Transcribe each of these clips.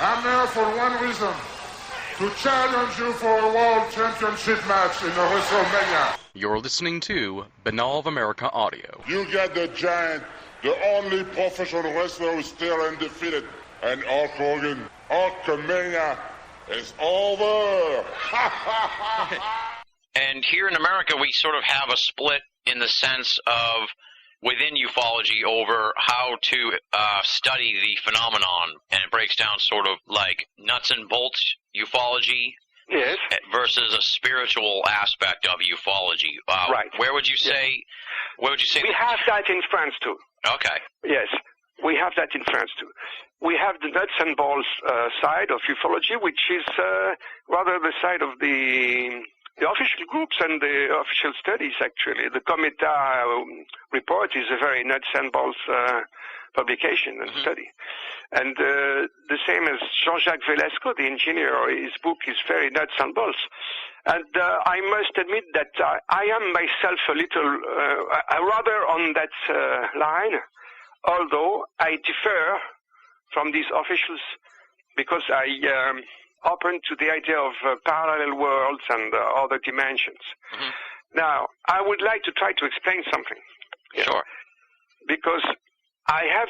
I'm here for one reason. To challenge you for a world championship match in WrestleMania. You're listening to Binnall of America Audio. You get the Giant, the only professional wrestler who's still undefeated. And Hulk Hogan, Hulkamania is over. And here in America, we sort of have a split in the sense of within ufology over how to study the phenomenon, and it breaks down sort of like nuts and bolts ufology, yes, versus a spiritual aspect of ufology. Right. Where would you say? Where would you say? We have that in France too. Okay. Yes, we have that in France too. We have the nuts and bolts side of ufology, which is rather the side of the official groups and the official studies, actually. The Cometa report is a very nuts and bolts publication and study. And the same as Jean-Jacques Velasco, the engineer, his book is very nuts and bolts. And I must admit that I am myself a little rather on that line, although I differ from these officials because I open to the idea of parallel worlds and other dimensions. Now, I would like to try to explain something. Sure. Because I have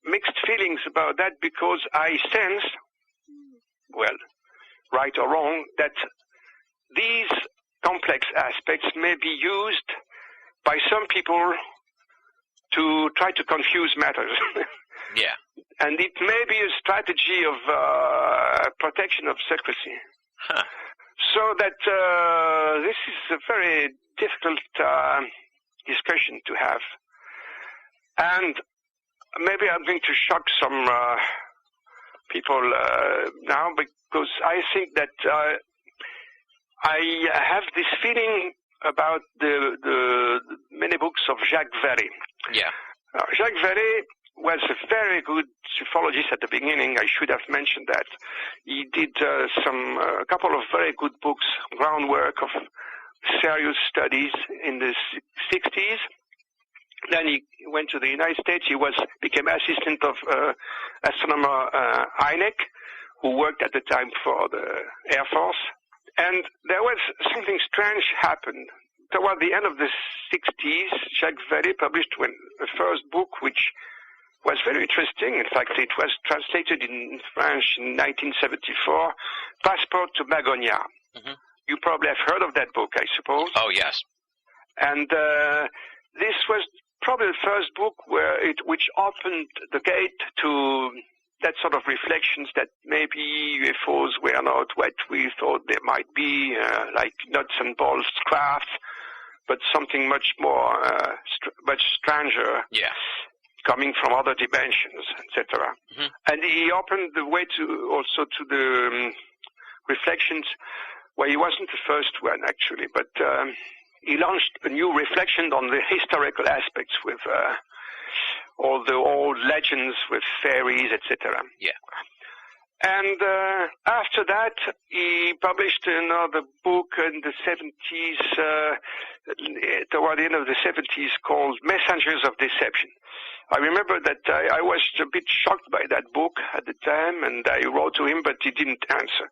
mixed feelings about that because I sense, well, right or wrong, that these complex aspects may be used by some people to try to confuse matters. Yeah. And it may be a strategy of protection of secrecy. Huh. So that this is a very difficult discussion to have. And maybe I'm going to shock some people now because I think that I have this feeling about the many books of Jacques Vallée. Yeah. Jacques Vallée was a very good ufologist at the beginning. I should have mentioned that. He did a couple of very good books, groundwork of serious studies in the 60s. Then he went to the United States. He became assistant of astronomer Hynek, who worked at the time for the Air Force. And there was something strange happened. Toward the end of the 60s, Jacques Vallée published the first book, which was very interesting. In fact, it was translated in French in 1974, Passport to Magonia. You probably have heard of that book, I suppose. Oh, yes. And this was probably the first book which opened the gate to that sort of reflections that maybe UFOs were not what we thought they might be, like nuts and bolts crafts, but something much more, much stranger. Yeah. Coming from other dimensions, etc. And he opened the way also to the reflections, where he wasn't the first one actually, but he launched a new reflection on the historical aspects with all the old legends with fairies, etc. Yeah. And after that, he published another book in the 70s, toward the end of the 70s, called Messengers of Deception. I remember that I was a bit shocked by that book at the time, and I wrote to him, but he didn't answer.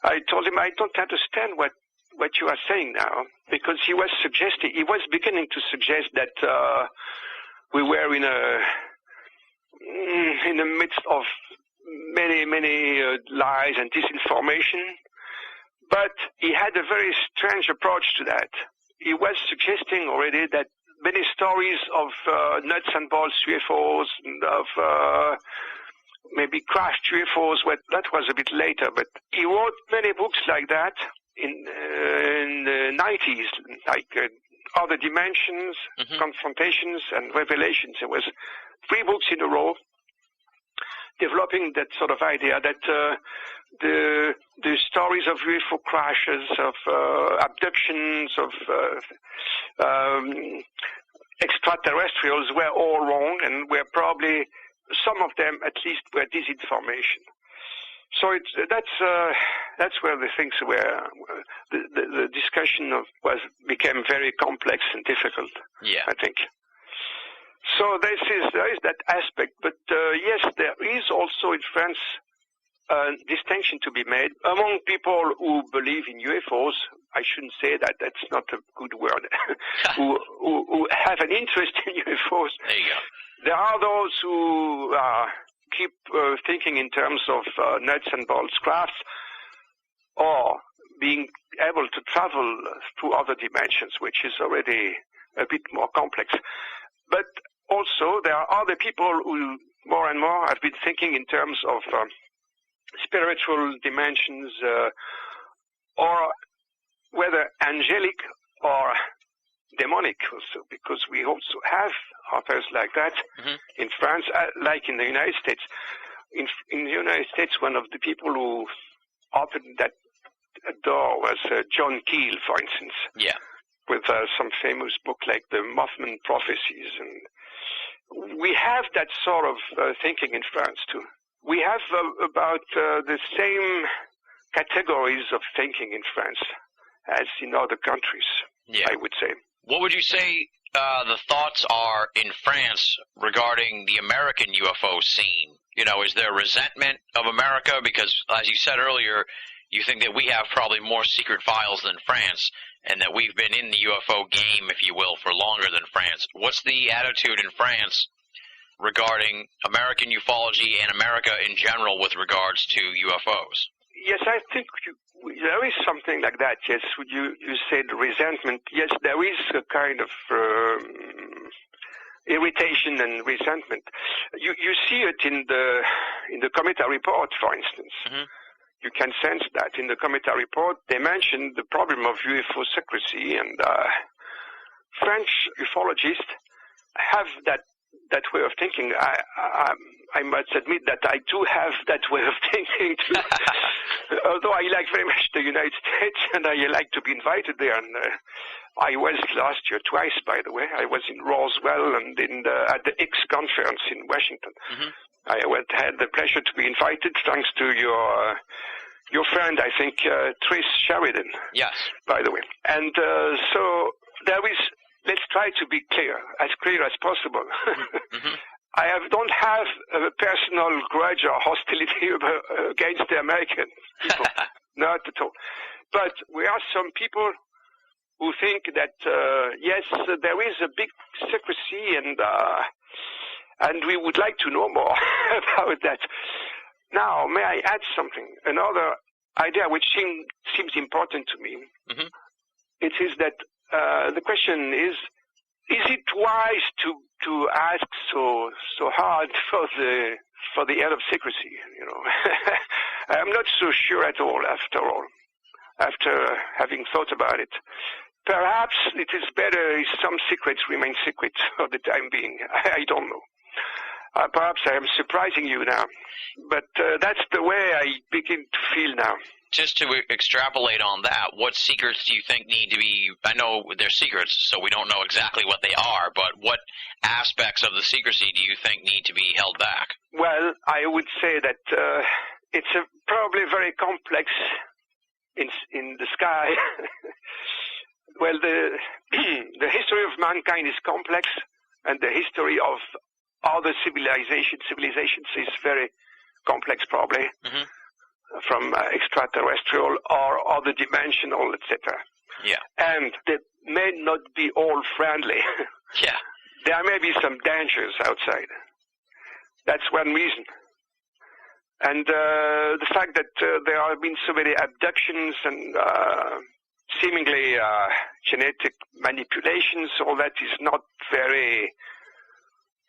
I told him, I don't understand what you are saying now, because he was beginning to suggest that we were in the midst of many lies and disinformation, but he had a very strange approach to that. He was suggesting already that many stories of nuts and bolts UFOs and of maybe crashed UFOs, that was a bit later, but he wrote many books like that in the 90s, like Other Dimensions, Confrontations, and Revelations. There was 3 books in a row developing that sort of idea that the stories of UFO crashes, of abductions, of extraterrestrials were all wrong, and were probably, some of them at least, were disinformation. So that's where the things were. The discussion became very complex and difficult. Yeah, I think. So there is that aspect, but yes, there is also in France a distinction to be made among people who believe in UFOs. I shouldn't say that. That's not a good word. who have an interest in UFOs. There you go. There are those who keep thinking in terms of nuts and bolts crafts, or being able to travel through other dimensions, which is already a bit more complex. But also there are other people who more and more have been thinking in terms of spiritual dimensions, or whether angelic or demonic also, because we also have authors like that in France, like in the United States. In the United States, one of the people who opened that door was John Keel, for instance. Yeah. With some famous book like the Mothman Prophecies. And we have that sort of thinking in France too. We have about the same categories of thinking in France as in other countries, I would say. What would you say the thoughts are in France regarding the American UFO scene? You know, is there resentment of America? Because, as you said earlier, you think that we have probably more secret files than France, and that we've been in the UFO game, if you will, for longer than France. What's the attitude in France regarding American ufology and America in general with regards to UFOs? Yes, I think there is something like that, yes. You said resentment. Yes, there is a kind of irritation and resentment. You see it in the Cometa report, for instance. Mm-hmm. You can sense that in the Cometa report. They mentioned the problem of UFO secrecy, and French ufologists have that way of thinking. I must admit that I do have that way of thinking too. Although I like very much the United States, and I like to be invited there. And I was last year twice, by the way. I was in Roswell and at the X conference in Washington. Mm-hmm. I had the pleasure to be invited, thanks to your friend, I think, Tris Sheridan. Yes. By the way. And so there is. Let's try to be clear as possible. Mm-hmm. I don't have a personal grudge or hostility against the American people, not at all. But we are some people who think that yes, there is a big secrecy, and we would like to know more about that. Now, may I add something? Another idea which seems important to me. Mm-hmm. It is that the question is it wise to ask so hard for the end of secrecy? You know, I'm not so sure at all. After having thought about it, perhaps it is better if some secrets remain secret for the time being. I don't know. Perhaps I am surprising you now, but that's the way I begin to feel now. Just to extrapolate on that, what secrets do you think need to be, I know they're secrets, so we don't know exactly what they are, but what aspects of the secrecy do you think need to be held back? Well, I would say that it's probably very complex in the sky. Well, the history of mankind is complex, and the history of other civilizations is very complex, probably. Mm-hmm. From extraterrestrial or other dimensional, etc. Yeah. And they may not be all friendly. Yeah. There may be some dangers outside. That's one reason. And the fact that there have been so many abductions and seemingly genetic manipulations, all that is not very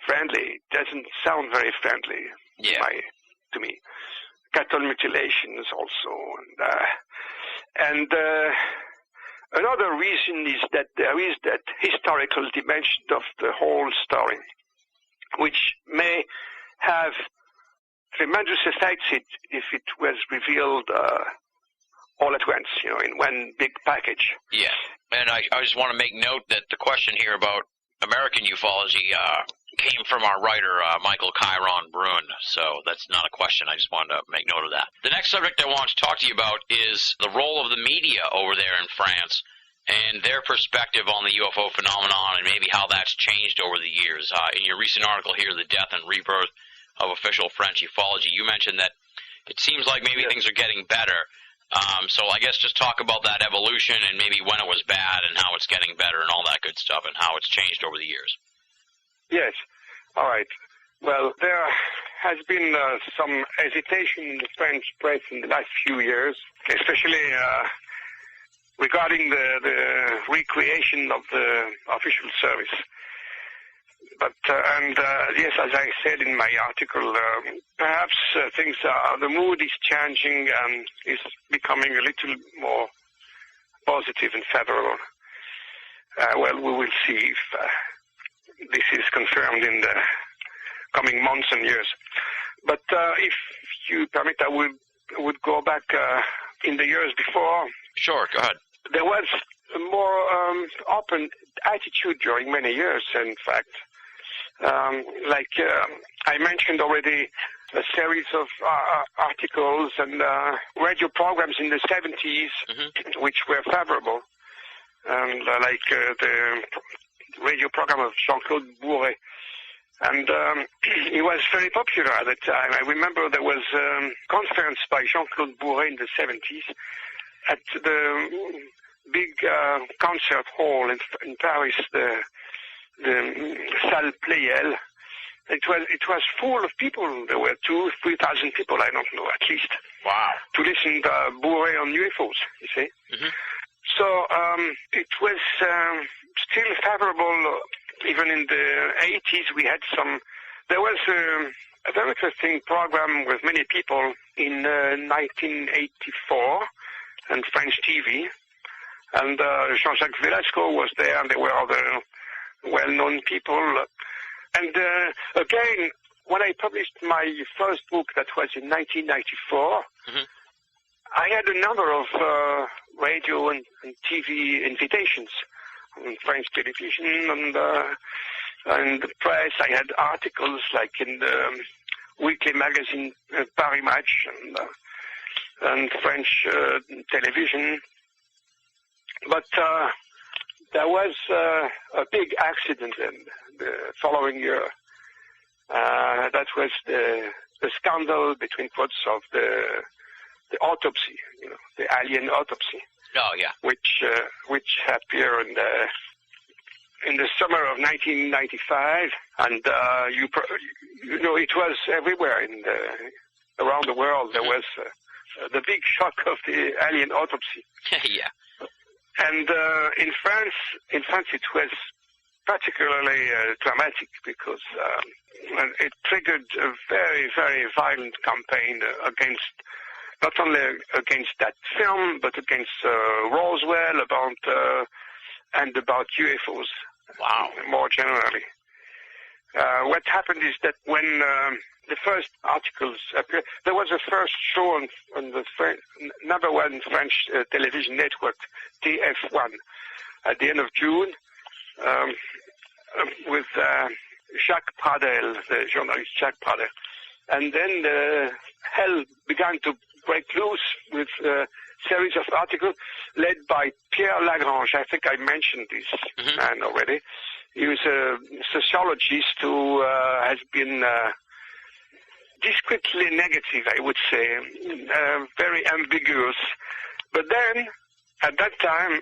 friendly. It doesn't sound very friendly to me. Cattle mutilations also, and another reason is that there is that historical dimension of the whole story, which may have tremendous effects if it was revealed all at once, you know, in one big package. Yeah, and I just want to make note that the question here about American ufology came from our writer, Michael Chiron Brun, so that's not a question. I just wanted to make note of that. The next subject I want to talk to you about is the role of the media over there in France and their perspective on the UFO phenomenon and maybe how that's changed over the years. In your recent article here, The Death and Rebirth of Official French Ufology, you mentioned that It seems like maybe things are getting better. So I guess just talk about that evolution and maybe when it was bad and how it's getting better and all that good stuff and how it's changed over the years. Yes. All right. Well, there has been some hesitation in the French press in the last few years, especially regarding the recreation of the official service. But yes, as I said in my article, perhaps the mood is changing and is becoming a little more positive and favorable. Well, we will see if this is confirmed in the coming months and years. But if you permit, I would go back in the years before. Sure, go ahead. There was a more open attitude during many years, in fact. I mentioned already, a series of articles and radio programs in the 70s, which were favorable, and the radio program of Jean-Claude Bourret. And he was very popular at the time. I remember there was a conference by Jean-Claude Bourret in the 70s at the big concert hall in Paris, the Salle Pleyel. It was full of people. There were 2,000-3,000 people, I don't know, at least. Wow. To listen to Bourret on UFOs, you see. So it was still favorable. Even in the 80s, we had there was a very interesting program with many people in 1984 on French TV. And Jean-Jacques Velasco was there, and there were other well-known people. And again, when I published my first book, that was in 1994, I had a number of radio and TV invitations on French television and the press. I had articles like in the weekly magazine Paris Match and French television. But there was a big accident in the following year. That was the scandal, between quotes, of the autopsy, the alien autopsy. Oh yeah. Which appeared in the summer of 1995, and it was everywhere around the world. There was the big shock of the alien autopsy. Yeah. And in France, it was particularly dramatic because it triggered a very, very violent campaign not only against that film, but against Roswell, about UFOs. Wow. More generally. What happened is that when the first articles appeared, there was a first show on the number one French television network, TF1, at the end of June, with Jacques Pradel, the journalist Jacques Pradel. And then hell began to break loose with a series of articles led by Pierre Lagrange. I think I mentioned this man already. He was a sociologist who has been discreetly negative, I would say, very ambiguous. But then, at that time,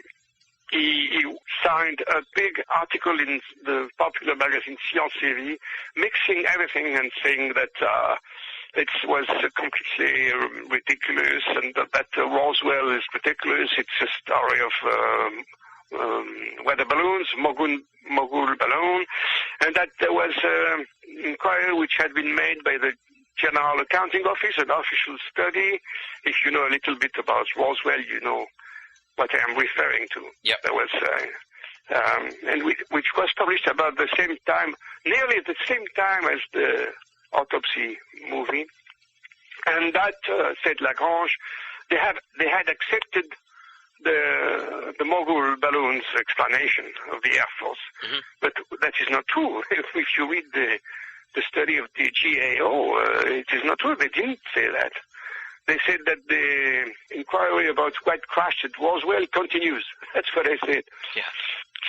he signed a big article in the popular magazine Science Série, mixing everything and saying that it was completely ridiculous and that Roswell is ridiculous. It's a story of weather balloons, mogul balloon, and that there was an inquiry which had been made by the General Accounting Office, an official study. If you know a little bit about Roswell, you know what I am referring to. Yep. There was, which was published about the same time, nearly the same time as the autopsy movie. And that, said Lagrange, they had accepted the mogul balloons explanation of the Air Force. But that is not true. If you read the study of the GAO, it is not true. They didn't say that. They said that the inquiry about what crashed at Roswell continues. That's what they said. Yeah.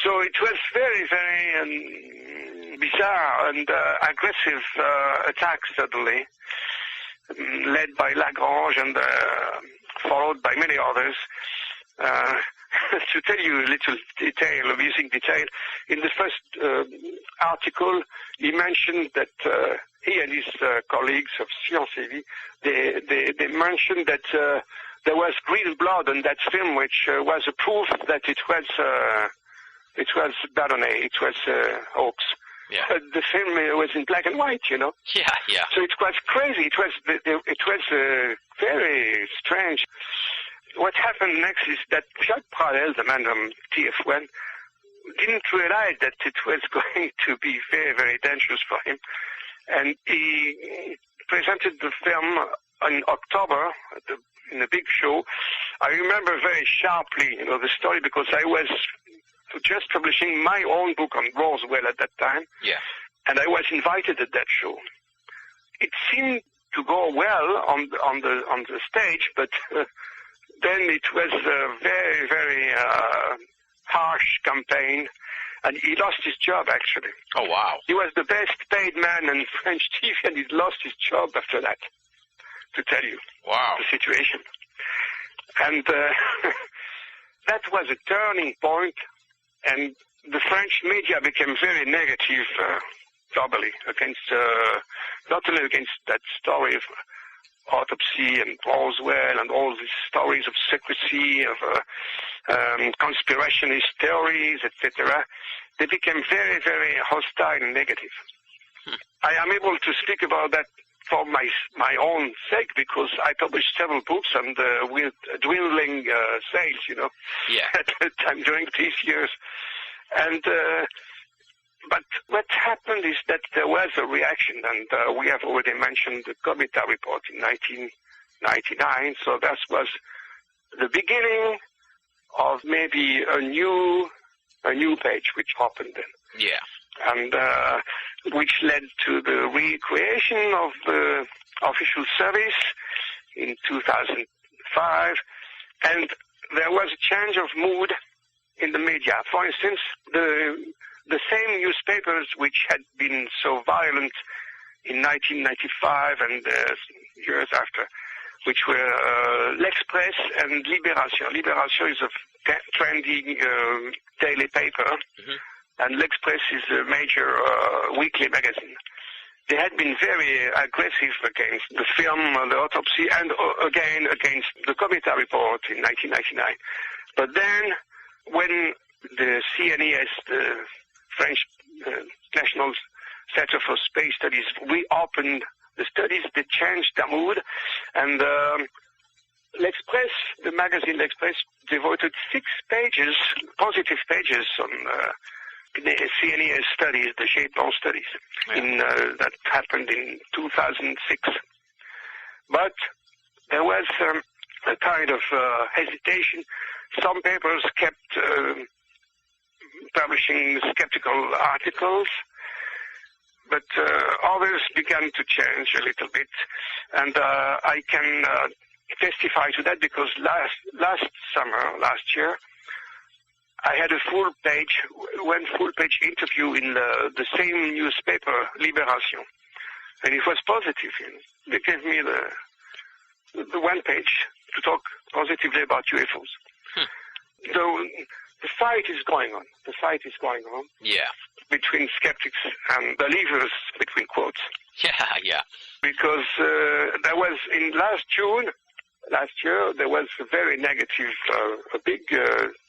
So it was very, very bizarre and aggressive attack, certainly. led by Lagrange and followed by many others. To tell you a little detail, amusing detail, in the first article, he mentioned that he and his colleagues of Science et Vie, they mentioned that there was green blood on that film, which was a proof that it was Bardonnay, it was hoax. Yeah. The film was in black and white, you know. Yeah, yeah. So it was crazy. It was very strange. What happened next is that Jacques Pradel, the man from TF1, didn't realize that it was going to be very, very dangerous for him. And he presented the film in October in a big show. I remember very sharply, the story, because I was just publishing my own book on Roswell at that time. Yeah. And I was invited at that show. It seemed to go well on the stage, but then it was a very, very harsh campaign, and he lost his job, actually. Oh, wow. He was the best paid man in French TV, and he lost his job after that, to tell you. Wow. The situation. And that was a turning point, and the French media became very negative globally against, not only against that story of autopsy and Roswell and all these stories of secrecy, of conspirationist theories, etc. They became very, very hostile and negative. I am able to speak about that for my own sake, because I published several books and with dwindling sales, yeah. at the time during these years. And but what happened is that there was a reaction, and we have already mentioned the Cometa report in 1999, so that was the beginning of maybe a new page which opened then. Yeah. And which led to the recreation of the official service in 2005, and there was a change of mood in the media. For instance, the same newspapers which had been so violent in 1995 and years after, which were L'Express and Libération. Libération is a trendy daily paper, and L'Express is a major weekly magazine. They had been very aggressive against the film, the autopsy, and again against the Cometa report in 1999. But then, when the CNES, the French National Center for Space Studies, reopened the studies, they changed their mood, and L'Express, the magazine L'Express, devoted 6 pages, positive pages on the CNES studies, the J-Plan studies, that happened in 2006. But there was a kind of hesitation. Some papers kept publishing skeptical articles, but others began to change a little bit, and I can testify to that because last year, I had a one full-page interview in the same newspaper, Libération, and it was positive. They gave me the one page to talk positively about UFOs. So the fight is going on. The fight is going on. Yeah. Between skeptics and believers, between quotes. Yeah. Because there was last year, there was a very negative, a big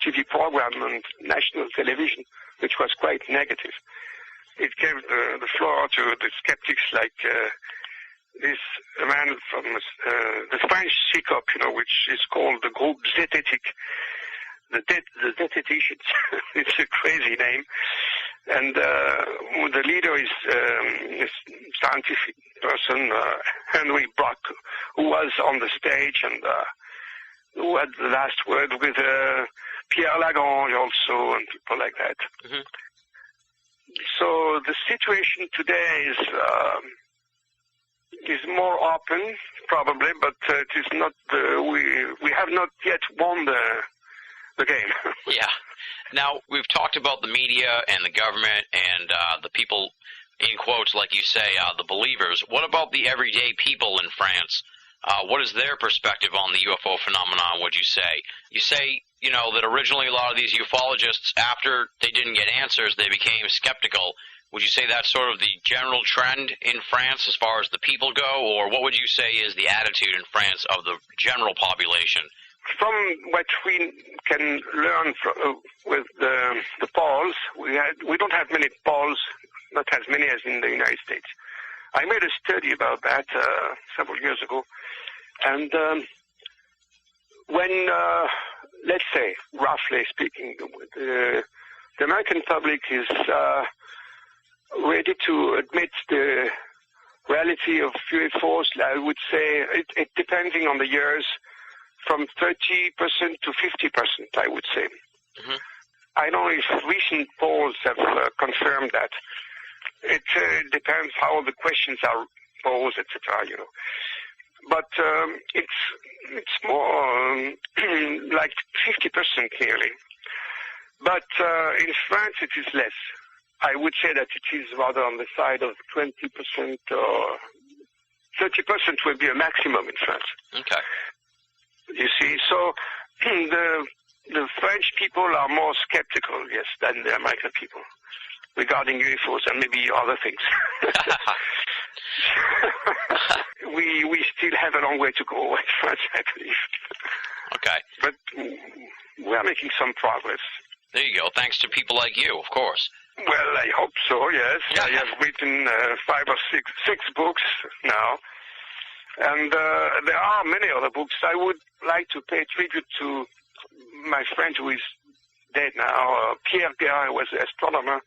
TV program on national television, which was quite negative. It gave the floor to the skeptics like this man from the French CICOP, which is called the Groupe Zététique. The Zététicians. It's a crazy name. And the leader is a scientific person, Henry Brock, who was on the stage and who had the last word with Pierre Lagrange also and people like that. Mm-hmm. So the situation today is more open, probably, but it is not. We have not yet won the game. Yeah. Now, we've talked about the media and the government and the people in quotes, like you say, the believers. What about the everyday people in France? What is their perspective on the UFO phenomenon, would you say? You say, that originally a lot of these ufologists, after they didn't get answers, they became skeptical. Would you say that's sort of the general trend in France as far as the people go, or what would you say is the attitude in France of the general population? From what we can learn with the polls, we don't have many polls, not as many as in the United States. I made a study about that several years ago, and when, let's say, roughly speaking, the American public is ready to admit the reality of UFOs, I would say, it depending on the years, from 30% to 50%, I would say. Mm-hmm. I don't know if recent polls have confirmed that. It depends how the questions are posed, etc. But it's more like 50% nearly. But in France, it is less. I would say that it is rather on the side of 20% or 30% will be a maximum in France. Okay. You see, so the French people are more skeptical, yes, than the American people regarding UFOs and maybe other things. we still have a long way to go in France, I believe. Okay. But we are making some progress. There you go. Thanks to people like you, of course. Well, I hope so, yes. I have written 5 or 6 books now. And there are many other books. I would like to pay tribute to my friend who is dead now, Pierre Guérin, was an astronomer,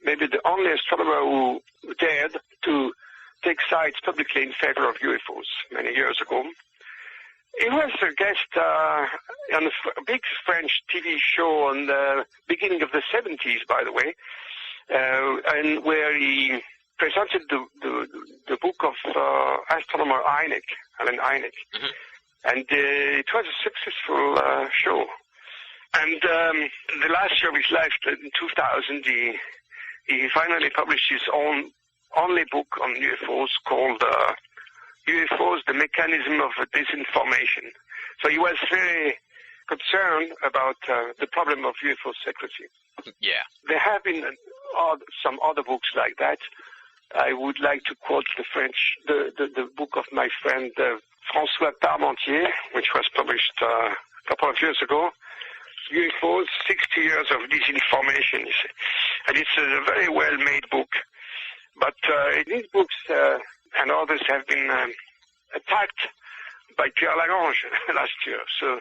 maybe the only astronomer who dared to take sides publicly in favor of UFOs many years ago. He was a guest on a big French TV show on the beginning of the 70s, by the way, and where he presented the book of astronomer Alan Hynek. Mm-hmm. And it was a successful show. And the last year of his life, in 2000, he finally published his only book on UFOs called UFOs, the Mechanism of Disinformation. So he was very concerned about the problem of UFO secrecy. Yeah. There have been some other books like that. I would like to quote the book of my friend François Parmentier, which was published a couple of years ago, UFOs, 60 Years of Disinformation. And it's a very well-made book. But these books and others have been attacked by Pierre Lagrange last year. So,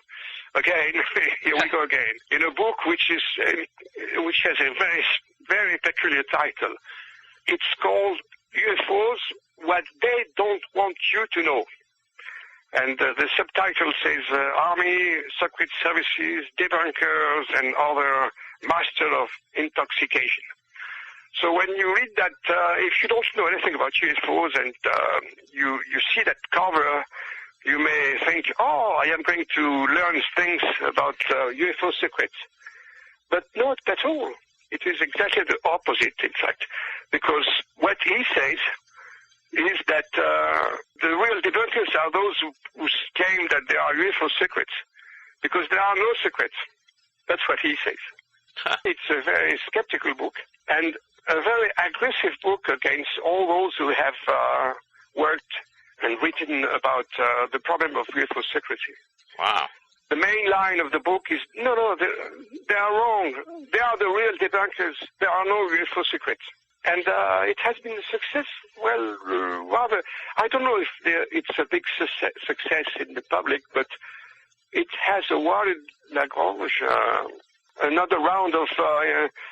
again, here we go again. In a book which has a very, very peculiar title. It's called UFOs, What They Don't Want You to Know. And the subtitle says Army, Secret Services, Debunkers, and Other Master of Intoxication. So when you read that, if you don't know anything about UFOs and you see that cover, you may think, oh, I am going to learn things about UFO secrets. But not at all. It is exactly the opposite, in fact, because what he says is that the real debunkers are those who claim that there are UFO secrets, because there are no secrets. That's what he says. It's a very skeptical book, and a very aggressive book against all those who have worked and written about the problem of UFO secrecy. Wow. The main line of the book is, no, they are wrong. They are the real debunkers. There are no UFO secrets. And it has been a success. Well, rather, I don't know if it's a big success in the public, but it has awarded Lagrange another round of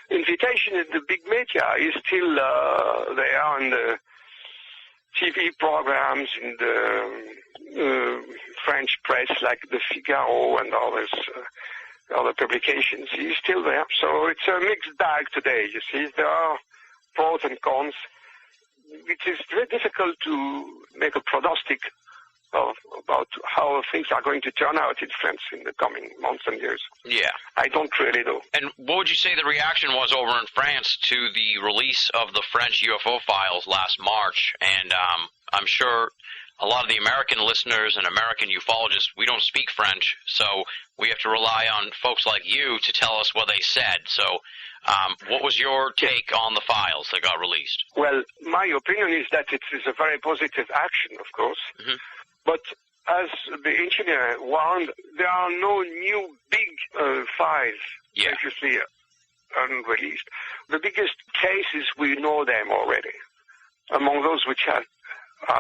invitation in the big media. He's still there on the TV programs in the French press, like the Figaro and other publications. He's still there. So it's a mixed bag today, you see. There are pros and cons. It is very difficult to make a prognostic of about how things are going to turn out in France in the coming months and years. Yeah. I don't really know. And what would you say the reaction was over in France to the release of the French UFO files last March? And I'm sure a lot of the American listeners and American ufologists, we don't speak French, so we have to rely on folks like you to tell us what they said. So what was your take on the files that got released? Well, my opinion is that it is a very positive action, of course. Mm-hmm. But as the engineer warned, there are no new big files previously unreleased. The biggest cases, we know them already, among those which are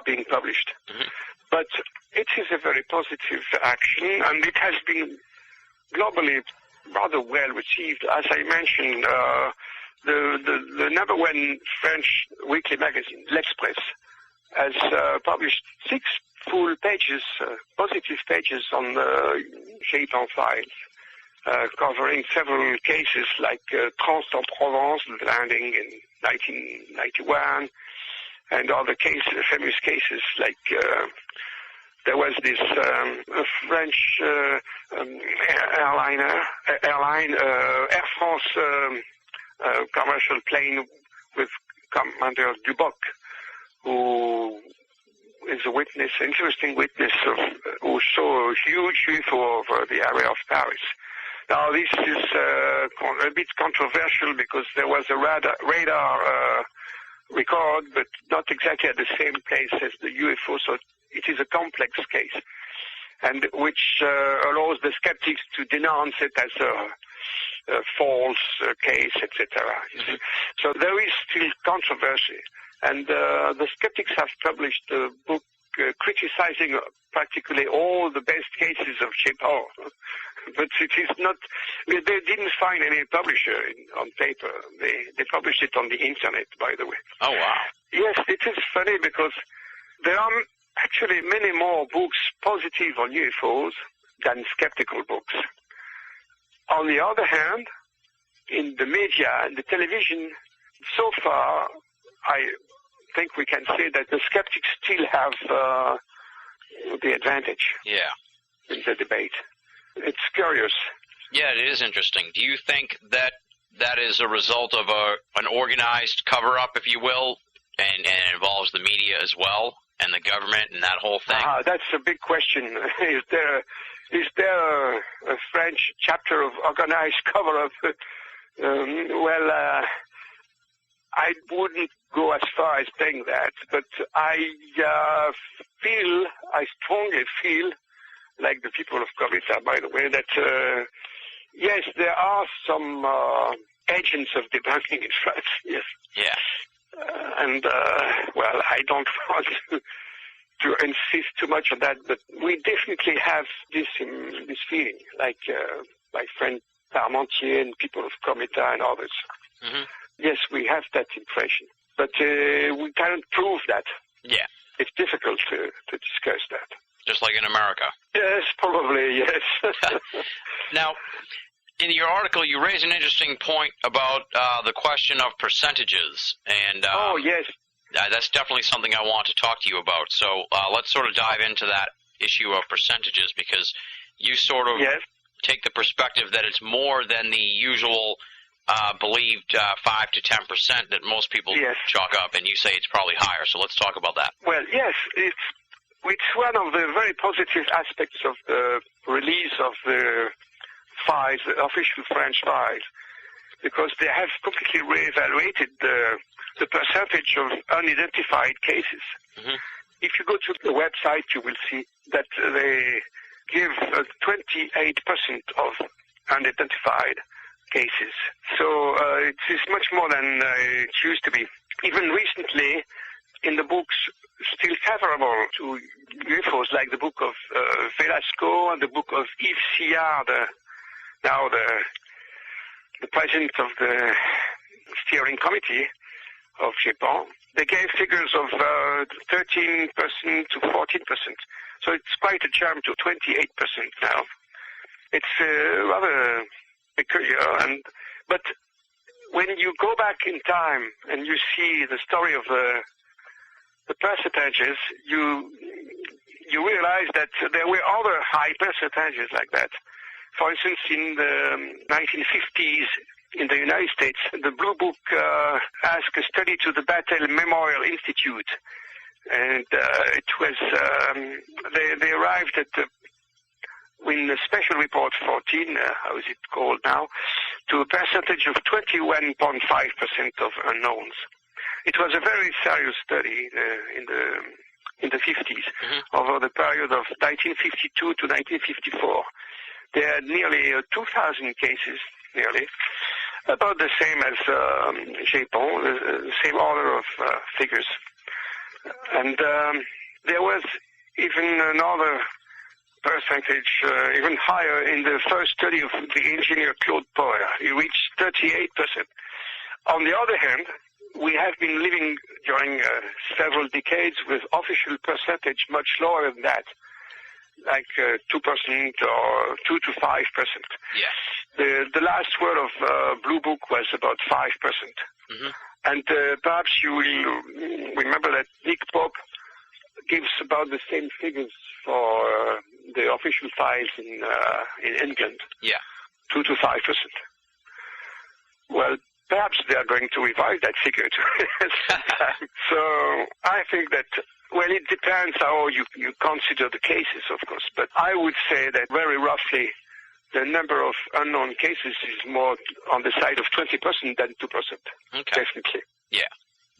being published. Mm-hmm. But it is a very positive action, and it has been globally rather well received. As I mentioned, the number one French weekly magazine, L'Express, has published 6 full pages, positive pages on the Shaitan files, covering several cases like Trans en Provence, the landing in 1991, and other cases, famous cases like there was this French airline, Air France commercial plane with Commander Duboc, who is a witness, interesting witness, who saw a huge UFO over the area of Paris. Now, this is a bit controversial because there was a radar record, but not exactly at the same place as the UFO, so it is a complex case, and which allows the skeptics to denounce it as a false case, etc. Mm-hmm. So there is still controversy, and the skeptics have published a book criticizing practically all the best cases of Shaitan. But it is not, they didn't find any publisher on paper. They published it on the internet, by the way. Oh, wow. Yes, it is funny because there are actually many more books positive on UFOs than skeptical books. On the other hand, in the media and the television, so far, I think we can say that the skeptics still have the advantage in the debate. It's curious. Yeah, it is interesting. Do you think that that is a result of an organized cover-up, if you will, and involves the media as well, and the government and that whole thing? That's a big question. Is there a French chapter of organized cover-up? I wouldn't go as far as saying that, but I strongly feel, like the people of Comita, by the way, that yes, there are some agents of debunking in France. Yes. Yeah. I don't want to insist too much on that, but we definitely have this feeling, like my friend Parmentier and people of Comita and others. Mm-hmm. Yes, we have that impression, but we cannot prove that. Yeah. It's difficult to discuss that. Just like in America. Yes, probably, yes. Now, in your article, you raise an interesting point about the question of percentages. And oh, yes. That's definitely something I want to talk to you about. So let's sort of dive into that issue of percentages, because you sort of take the perspective that it's more than the usual believed 5 to 10% that most people chalk up, and you say it's probably higher. So let's talk about that. Well, yes, it's one of the very positive aspects of the release of the files, the official French files, because they have completely reevaluated the percentage of unidentified cases. Mm-hmm. If you go to the website, you will see that they give 28% of unidentified cases. So it is much more than it used to be. Even recently, in the books still favorable to UFOs, like the book of Velasco and the book of Yves Sillard, now the president of the steering committee of Japan, they gave figures of 13% to 14%. So it's quite a jump to 28% now. It's rather peculiar, but when you go back in time and you see the story of the percentages, you realize realized that there were other high percentages like that. For instance, in the 1950s in the United States, the Blue Book asked a study to the Battelle Memorial Institute. And it was, they arrived at in the special report 14, how is it called now, to a percentage of 21.5% of unknowns. It was a very serious study in the 50s, over the period of 1952 to 1954. There had nearly 2,000 cases, nearly, about the same as Japon, the same order of figures. And there was even another percentage, even higher, in the first study of the engineer Claude Poher. He reached 38%. On the other hand, we have been living during several decades with official percentage much lower than that, like 2% or 2 to 5%. Yeah. The last word of Blue Book was about 5%. And perhaps you will remember that Nick Pope gives about the same figures for the official files in England. Yeah. 2 to 5%. Well, perhaps they are going to revise that figure sometime. So I think that, well, it depends how you consider the cases, of course. But I would say that very roughly, the number of unknown cases is more on the side of 20% than 2%. Okay. Definitely. Yeah.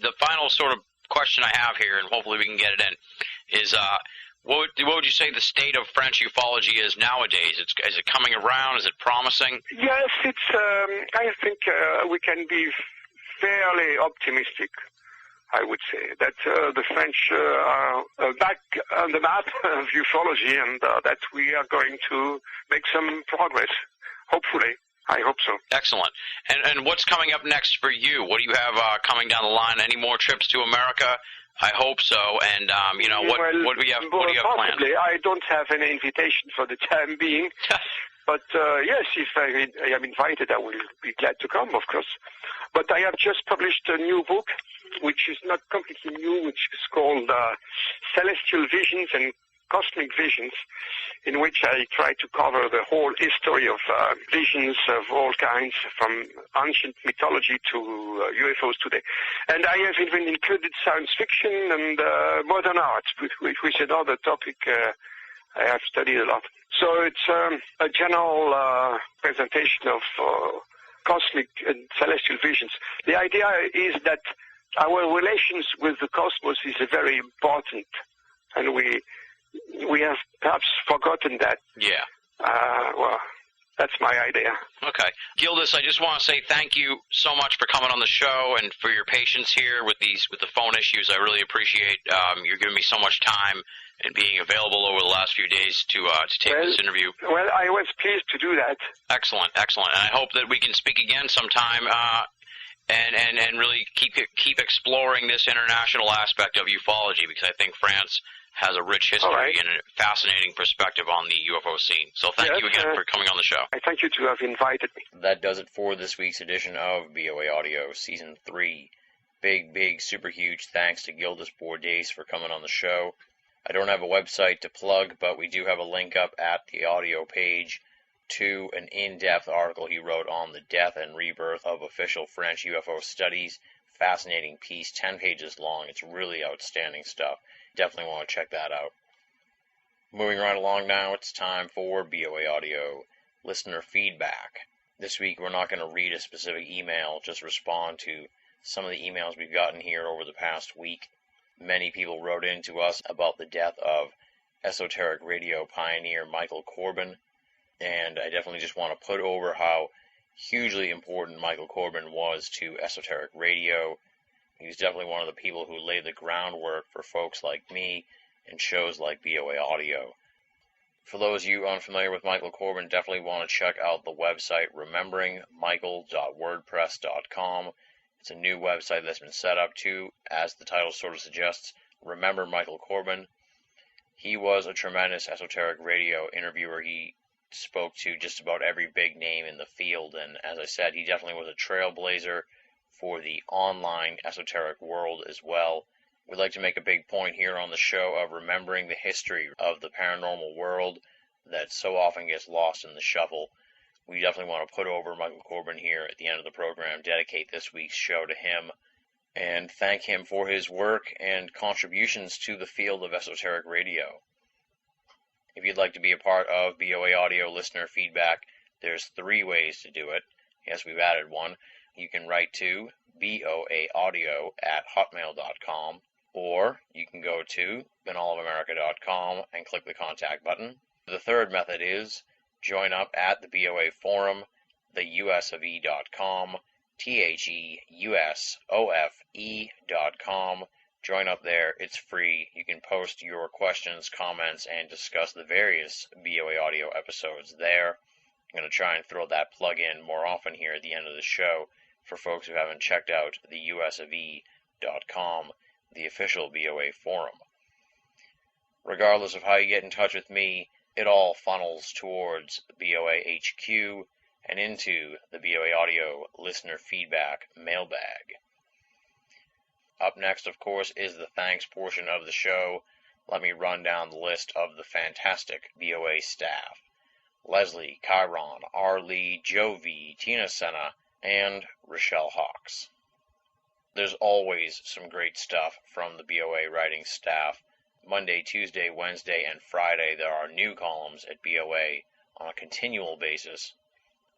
The final sort of question I have here, and hopefully we can get it in, is what would you say the state of French ufology is nowadays? Is it coming around? Is it promising? Yes, it's. I think we can be fairly optimistic. I would say that the French are back on the map of ufology, and that we are going to make some progress. Hopefully. I hope so. Excellent. And what's coming up next for you? What do you have coming down the line? Any more trips to America? I hope so. And what do you have planned? I don't have any invitation for the time being. But yes, if I am invited, I will be glad to come, of course. But I have just published a new book, which is not completely new, which is called Celestial Visions and Cosmic Visions, in which I try to cover the whole history of visions of all kinds, from ancient mythology to UFOs today. And I have even included science fiction and modern art, which is another topic I have studied a lot. So it's a general presentation of cosmic and celestial visions. The idea is that our relations with the cosmos is very important, and we have perhaps forgotten that. Yeah. Well, that's my idea. Okay. Gildas, I just want to say thank you so much for coming on the show and for your patience here with the phone issues. I really appreciate you're giving me so much time and being available over the last few days to take this interview. Well, I was pleased to do that. Excellent, excellent. And I hope that we can speak again sometime and really keep exploring this international aspect of ufology, because I think France has a rich history and a fascinating perspective on the UFO scene. So thank you again for coming on the show. I thank you to have invited me. That does it for this week's edition of BOA Audio Season 3. Big, super huge thanks to Gildas Bordes for coming on the show. I don't have a website to plug, but we do have a link up at the audio page to an in-depth article he wrote on the death and rebirth of official French UFO studies. Fascinating piece, 10 pages long. It's really outstanding stuff. Definitely want to check that out. Moving right along now, it's time for BOA Audio listener feedback. This week we're not going to read a specific email, just respond to some of the emails we've gotten here over the past week. Many people wrote in to us about the death of esoteric radio pioneer Michael Corbin, and I definitely just want to put over how hugely important Michael Corbin was to esoteric radio. He was definitely one of the people who laid the groundwork for folks like me and shows like BOA Audio. For those of you unfamiliar with Michael Corbin, definitely want to check out the website rememberingmichael.wordpress.com. It's a new website that's been set up to, as the title sort of suggests, Remember Michael Corbin. He was a tremendous esoteric radio interviewer. He spoke to just about every big name in the field, and as I said, he definitely was a trailblazer for the online esoteric world as well. We'd like to make a big point here on the show of remembering the history of the paranormal world that so often gets lost in the shuffle. We definitely want to put over Michael Corbin here at the end of the program, dedicate this week's show to him, and thank him for his work and contributions to the field of esoteric radio. If you'd like to be a part of BOA Audio listener feedback, there's 3 ways to do it. Yes, we've added one. You can write to boaaudio@hotmail.com, or you can go to binnallofamerica.com and click the contact button. The third method is join up at the BOA forum, theusofe.com, theusofe.com. Join up there. It's free. You can post your questions, comments, and discuss the various BOA audio episodes there. I'm going to try and throw that plug in more often here at the end of the show for folks who haven't checked out theusofe.com, the official BOA forum. Regardless of how you get in touch with me, it all funnels towards BOA HQ and into the BOA Audio listener feedback mailbag. Up next, of course, is the thanks portion of the show. Let me run down the list of the fantastic BOA staff. Leslie, Chiron, R. Lee, Joe V, Tina Senna, and Rochelle Hawks. There's always some great stuff from the BOA writing staff. Monday, Tuesday, Wednesday, and Friday, there are new columns at BOA on a continual basis.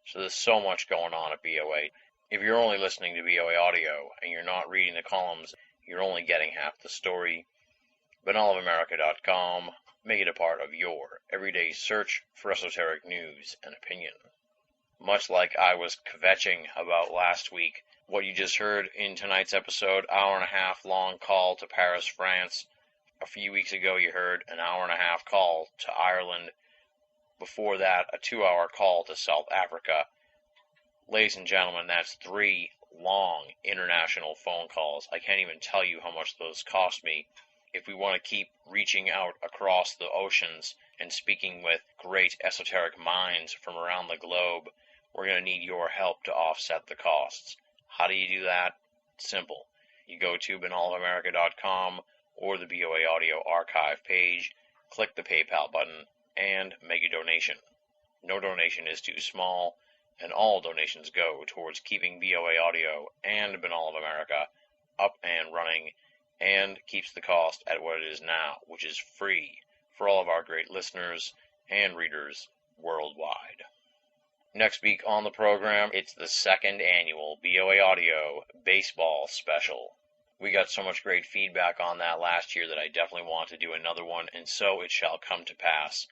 So there's so much going on at BOA. If you're only listening to BOA Audio and you're not reading the columns, you're only getting half the story. Binnallofamerica.com. Make it a part of your everyday search for esoteric news and opinion. Much like I was kvetching about last week, what you just heard in tonight's episode, hour-and-a-half long call to Paris, France. A few weeks ago, you heard an hour-and-a-half call to Ireland. Before that, a 2-hour call to South Africa. Ladies and gentlemen, that's 3 long international phone calls. I can't even tell you how much those cost me. If we want to keep reaching out across the oceans and speaking with great esoteric minds from around the globe, we're going to need your help to offset the costs. How do you do that? Simple. You go to binnallofamerica.com or the BOA Audio Archive page, click the PayPal button, and make a donation. No donation is too small, and all donations go towards keeping BOA Audio and Binnall of America up and running, and keeps the cost at what it is now, which is free for all of our great listeners and readers worldwide. Next week on the program, it's the 2nd annual BOA Audio Baseball Special. We got so much great feedback on that last year that I definitely want to do another one, and so it shall come to pass.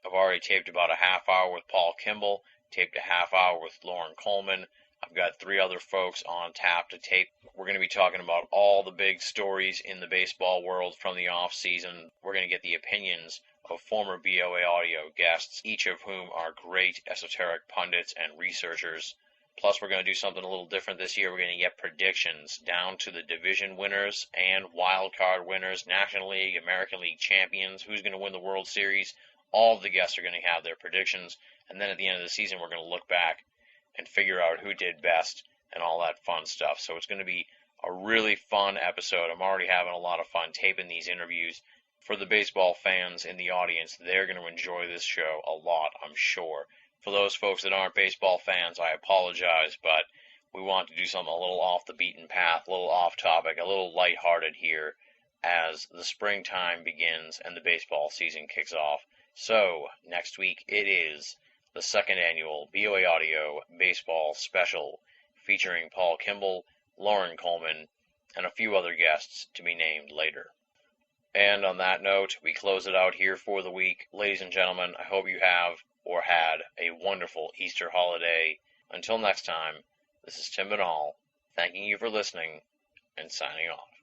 I've already taped about a half hour with Paul Kimball, taped a half hour with Lauren Coleman. I've got 3 other folks on tap to tape. We're going to be talking about all the big stories in the baseball world from the off season. We're going to get the opinions of former BOA Audio guests, each of whom are great esoteric pundits and researchers. Plus, we're going to do something a little different this year. We're going to get predictions down to the division winners and wild card winners, National League, American League champions, who's going to win the World Series. All of the guests are going to have their predictions, and then at the end of the season, we're going to look back and figure out who did best and all that fun stuff. So it's going to be a really fun episode. I'm already having a lot of fun taping these interviews. For the baseball fans in the audience, they're going to enjoy this show a lot, I'm sure. For those folks that aren't baseball fans, I apologize, but we want to do something a little off the beaten path, a little off topic, a little lighthearted here as the springtime begins and the baseball season kicks off. So, next week it is the 2nd annual BOA Audio Baseball Special, featuring Paul Kimball, Lauren Coleman, and a few other guests to be named later. And on that note, we close it out here for the week. Ladies and gentlemen, I hope you have or had a wonderful Easter holiday. Until next time, this is Tim Binnall, thanking you for listening and signing off.